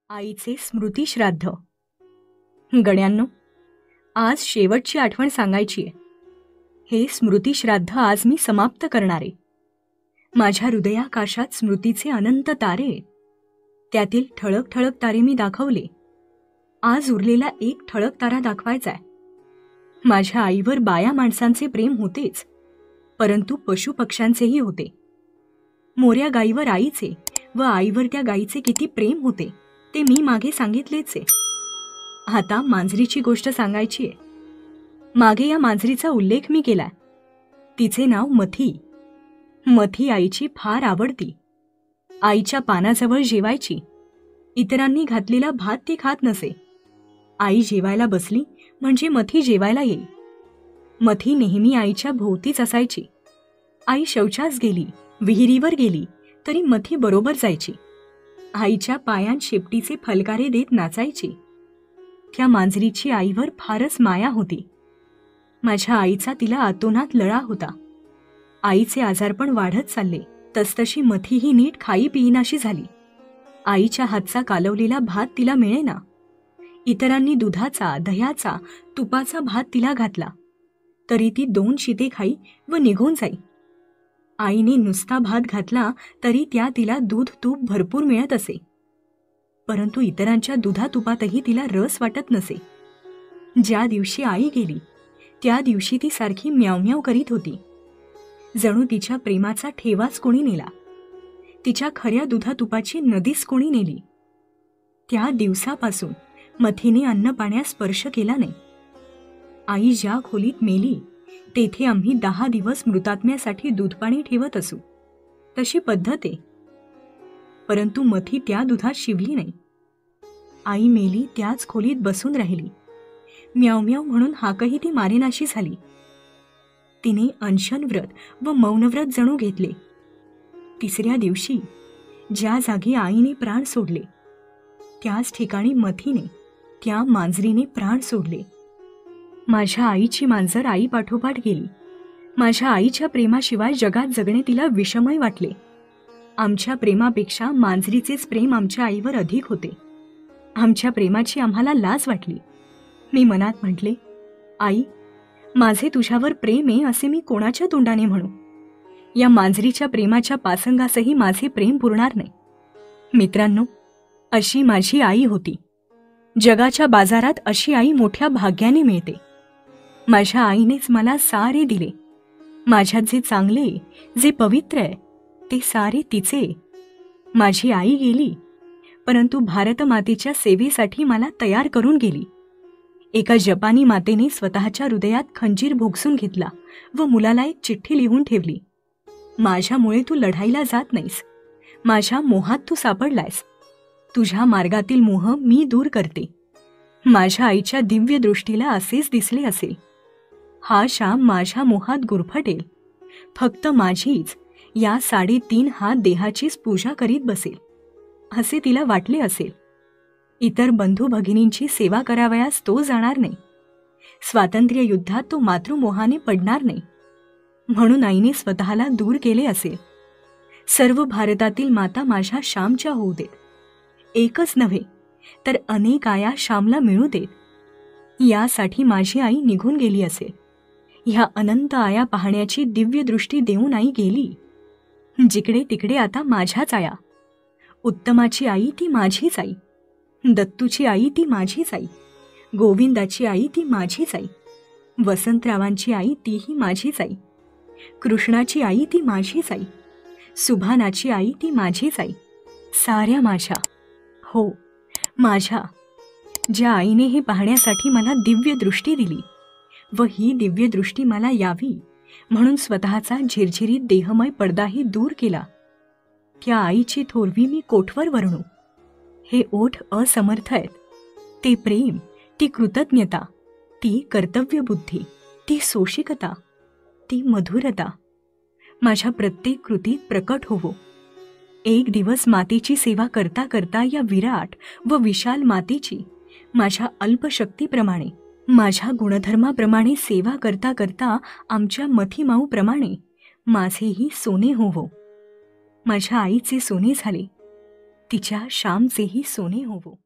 आईचे स्मृती श्राद्ध. गण्यांनो, आज शेवटची आठवण सांगायची आहे. हे स्मृती श्राद्ध आज मी समाप्त करणारे. माझ्या हृदयाकाशात स्मृतीचे अनंत तारे आहेत. त्यातील ठळक ठळक तारे मी दाखवले. आज उरलेला एक ठळक तारा दाखवायचाय. माझ्या आईवर बाया माणसांचे प्रेम होतेच, परंतु पशुपक्ष्यांचेही होते. मोऱ्या गाईवर आईचे व आईवर त्या गाईचे किती प्रेम होते ते मी मागे सांगितलेच आहे. आता मांजरीची गोष्ट सांगायची आहे. मागे या मांजरीचा उल्लेख मी केलाय. तिचे नाव मथी. मथी आईची फार आवडती. आईच्या पानाजवळ जेवायची. इतरांनी घातलेला भात ती खात नसे. आई जेवायला बसली म्हणजे मथी जेवायला येई. मथी नेहमी आईच्या भोवतीच असायची. आई शौचास गेली, विहिरीवर गेली तरी मथी बरोबर जायची. आईच्या पायात शेपटीचे फलकारे देत नाचायची. त्या मांजरीची आईवर फारच माया होती. माझ्या आईचा तिला आतोनात लळा होता. आईचे आजारपण वाढत चालले तसतशी मथीही नीट खाई पिईनाशी झाली. आईच्या हातचा कालवलेला भात तिला मिळेना. इतरांनी दुधाचा, दह्याचा, तुपाचा भात तिला घातला तरी ती 2 शिते खाई व निघून जाई. आईने नुसता भात घातला तरी त्या तिला दूध तूप भरपूर मिळत असे, परंतु इतरांच्या दुधातुपातही तिला रस वाटत नसे. ज्या दिवशी आई गेली त्या दिवशी ती सारखी म्याव करीत होती. जणू तिच्या प्रेमाचा ठेवाच कोणी नेला. तिच्या खऱ्या दुधातुपाची नदीच कोणी नेली. त्या दिवसापासून मथीने अन्न पाण्यास स्पर्श केला नाही. आई ज्या खोलीत मेली तेथे आम्ही 10 दिवस मृतात्म्यासाठी दूधपाणी ठेवत असू, तशी पद्धत आहे. परंतु मथी त्या दुधात शिवली नाही. आई मेली त्याच खोलीत बसून राहिली. म्याव म्हणून हाकही ती मारेनाशी झाली. तिने अनशनव्रत व मौनव्रत जणू घेतले. 3ऱ्या दिवशी ज्या जागी आईने प्राण सोडले त्याच ठिकाणी मथीने, त्या मांजरीने प्राण सोडले. माझ्या आईची मांजर आई पाठोपाठ गेली. माझ्या आईच्या प्रेमाशिवाय जगात जगणे तिला विषमय वाटले. आमच्या प्रेमापेक्षा मांजरीचेच प्रेम आमच्या आईवर अधिक होते. आमच्या प्रेमाची आम्हाला लाज वाटली. मी मनात म्हटले, आई, माझे तुझ्यावर प्रेम आहे असे मी कोणाच्या तोंडाने म्हणू? या मांजरीच्या प्रेमाच्या पासंगासही माझे प्रेम पुरणार नाही. मित्रांनो, अशी माझी आई होती. जगाच्या बाजारात अशी आई मोठ्या भाग्याने मिळते. माझ्या आईनेच मला सारे दिले. माझ्यात जे चांगले, जे पवित्र आहे ते सारे तिचे. माझी आई गेली, परंतु भारत मातेच्या सेवेसाठी मला तयार करून गेली. एका जपानी मातेने स्वतःच्या हृदयात खंजीर भोगसून घेतला व मुलाला एक चिठ्ठी लिहून ठेवली. माझ्यामुळे तू लढाईला जात नाहीस. माझ्या मोहात तू सापडलायस. तुझ्या मार्गातील मोह मी दूर करते. माझ्या आईच्या दिव्य दृष्टीला असेच दिसले असेल. हा श्याम माझ्या मोहात गुरफटेल. फक्त माझीच या 3.5 हात देहाचीच पूजा करीत बसेल असे तिला वाटले असेल. इतर बंधू भगिनींची सेवा करावयास तो जाणार नाही. स्वातंत्र्य युद्धात तो मातृमोहाने पडणार नाही म्हणून आईने स्वतःला दूर केले असेल. सर्व भारतातील माता माझ्या श्यामच्या होऊ देत. एकच नव्हे तर अनेक आया श्यामला मिळू देत. यासाठी माझी आई निघून गेली असेल. ह्या अनंत आया पाहण्याची दिव्य दृष्टी देऊन आई गेली. जिकडे तिकडे आता माझ्याच आया. उत्तमाची आई ती माझीच आई. दत्तूची आई ती माझीच आई. गोविंदाची आई ती माझीच आई. वसंतरावांची आई तीही माझीच आई. कृष्णाची आई ती माझीच आई. सुभानाची आई ती माझीच आई. साऱ्या माझ्या, हो माझ्या. ज्या आईने हे पाहण्यासाठी मला दिव्य दृष्टी दिली व ही दिव्य दृष्टी मला यावी म्हणून स्वतःचा झिरझिरीत देहमय पडदाही दूर केला, त्या आईची थोरवी मी कोठवर वर्णू? हे ओठ असमर्थ आहेत. ते प्रेम, ती कृतज्ञता, ती कर्तव्यबुद्धी, ती सोशिकता, ती मधुरता माझ्या प्रत्येक कृतीत प्रकट होवो. एक दिवस मातेची सेवा करता करता या विराट व विशाल मातेची माझ्या अल्पशक्तीप्रमाणे, माझ्या गुणधर्माप्रमाणे सेवा करता करता आमच्या मथीमाऊप्रमाणे माझेही सोने होवो. माझ्या आईचे सोने झाले. तिच्या श्यामचेही सोने होवो.